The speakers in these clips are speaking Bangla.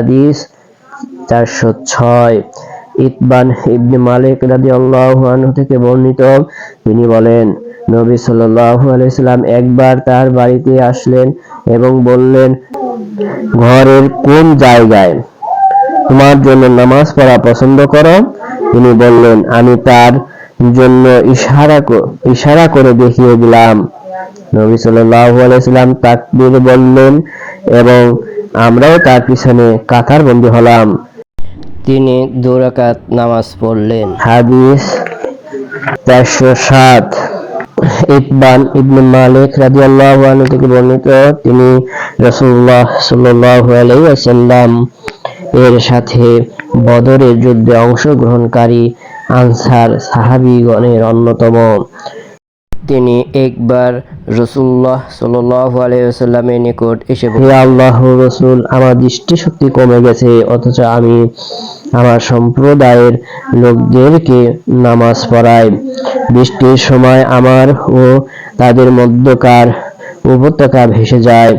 হাদিস 406। ইতবান ইবনে মালিক রাদিয়াল্লাহু আনহু থেকে বর্ণিত, তিনি বলেন, নবী সাল্লাল্লাহু আলাইহি সাল্লাম একবার তার বাড়িতে আসলেন এবং বললেন, ঘরের কোন জায়গায় তোমার জন্য নামাজ পড়া পছন্দ করো? তিনি বললেন, আমি তার জন্য ইশারা করে দেখিয়ে দিলাম। নবী সাল্লাল্লাহু আলাইহি সাল্লাম তাকবীর বললেন এবং আমরাও তার পিছনে কাতারবন্দী হলাম। তিনি 2 রাকাত নামাজ পড়লেন। হাদিস 407। ইতবান ইবনে মালিক রাদিয়াল্লাহু আনহু থেকে বর্ণিত, তিনি রাসূলুল্লাহ সাল্লাল্লাহু আলাইহি ওয়াসাল্লাম এর সাথে বদরের যুদ্ধে অংশগ্রহণকারী আনসার সাহাবীগণের অন্যতম। তিনি একবার রাসূলুল্লাহ সাল্লাল্লাহু আলাইহি ওয়াসাল্লামের নিকট এসে বললেন, হে আল্লাহর রাসূল, আমার দৃষ্টিশক্তি কমে গেছে, অথচ আমি আমার সম্প্রদায়ের লোকদেরকে নামাজ পড়াই। বৃষ্টির সময় আমার ও তাদের মধ্যকার উপত্যকা ভেসে যায়,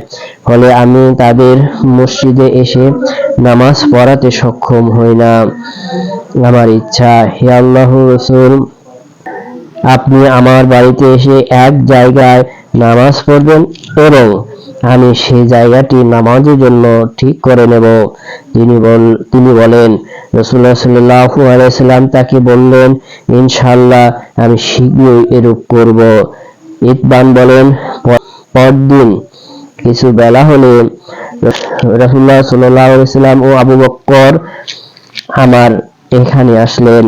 ফলে আমি তাদের মসজিদে এসে নামাজ পড়াতে সক্ষম হই না। আমার ইচ্ছা, হে আল্লাহর রাসূল, আপনি আমার বাড়িতে এসে এক জায়গায় নামাজ পড়বেন এবং আমি সেই জায়গাটি নামাজের জন্য ঠিক করে নেব। তিনি বলেন, রাসূলুল্লাহ সাল্লাল্লাহু আলাইহি সাল্লাম তাকে বললেন, ইনশাআল্লাহ আমি শীঘ্রই এরূপ করব। ইতবান বলেন, পরদিন কিছু বেলা হলে রাসূলুল্লাহ সাল্লাল্লাহু আলাইহি সাল্লাম ও আবু বকর আমার এখানে আসলেন।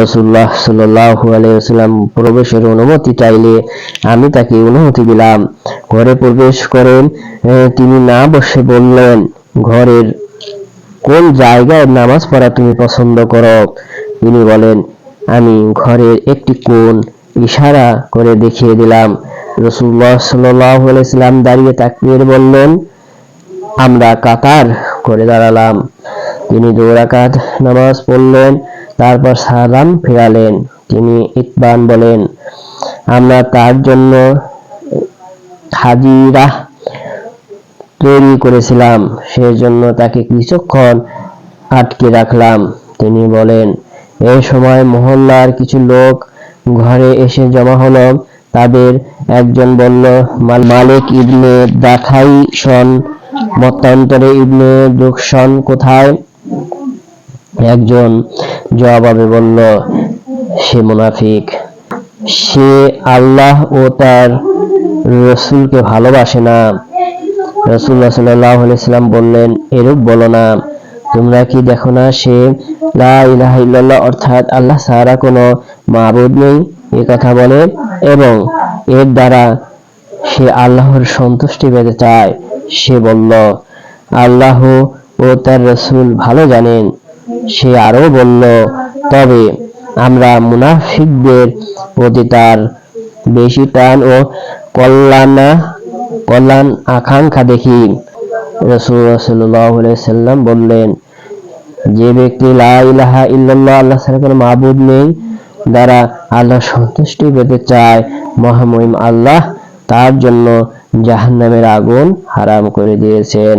রাসূলুল্লাহ সাল্লাল্লাহু আলাইহি ওয়াসাল্লাম প্রবেশের অনুমতি চাইলে আমি তাকে অনুমতি দিলাম। ঘরে প্রবেশ করেন তিনি না বসে বললেন, ঘরের কোন জায়গায় নামাজ পড়া তুমি পছন্দ করো? তিনি বলেন, আমি ঘরের একটি কোণ ইশারা করে দেখিয়ে দিলাম। রাসূলুল্লাহ সাল্লাল্লাহু আলাইহি ওয়াসাল্লাম দাঁড়িয়ে তাকবীর বললেন, আমরা কাতার করে দাঁড়ালাম। তিনি 2 রাকাত নামাজ পড়লেন, তারপর সালাম ফেরালেন। তিনি ইতবান বলেন, আমরা তার জন্য হাজিরা তৈরি করেছিলাম, সেজন্য তাকে কিছুক্ষণ আটকে রাখলাম। তিনি বলেন, এই সময় মহল্লার কিছু লোক ঘরে এসে জমা হলো। তাদের একজন বলল, মালিক ইবনে দাখাইশন মতান্তরে ইবনে দুখশন কোথায়? একজন জবাবে বলল, সে মুনাফিক, সে আল্লাহ ও তার রাসূলকে ভালোবাসে না। রাসূলুল্লাহ সাল্লাল্লাহু আলাইহি সাল্লাম বললেন, এরূপ বলো না। তোমরা কি দেখো না সে লা ইলাহা ইল্লাল্লাহ অর্থাৎ আল্লাহ ছাড়া কোনো মাবুদ নেই এ কথা বলে এবং এর দ্বারা সে আল্লাহর সন্তুষ্টি পেতে চায়? সে বলল, আল্লাহ ও তার রাসূল ভালো জানেন। সে আরো বলল, তবে আমরা মুনাফিকদের প্রতি তার বেশি টান ও কল্যাণ আকাঙ্ক্ষা দেখি। রাসূলুল্লাহ সাল্লাল্লাহু আলাইহি সাল্লাম বললেন, যে ব্যক্তি লা ইলাহা ইল্লাল্লাহ আল্লাহ ছাড়া কোনো মাবুদ নেই দ্বারা আল্লাহর সন্তুষ্টি পেতে চায়, মহামহিম আল্লাহ তার জন্য জাহান্নামের আগুন হারাম করে দিয়েছেন।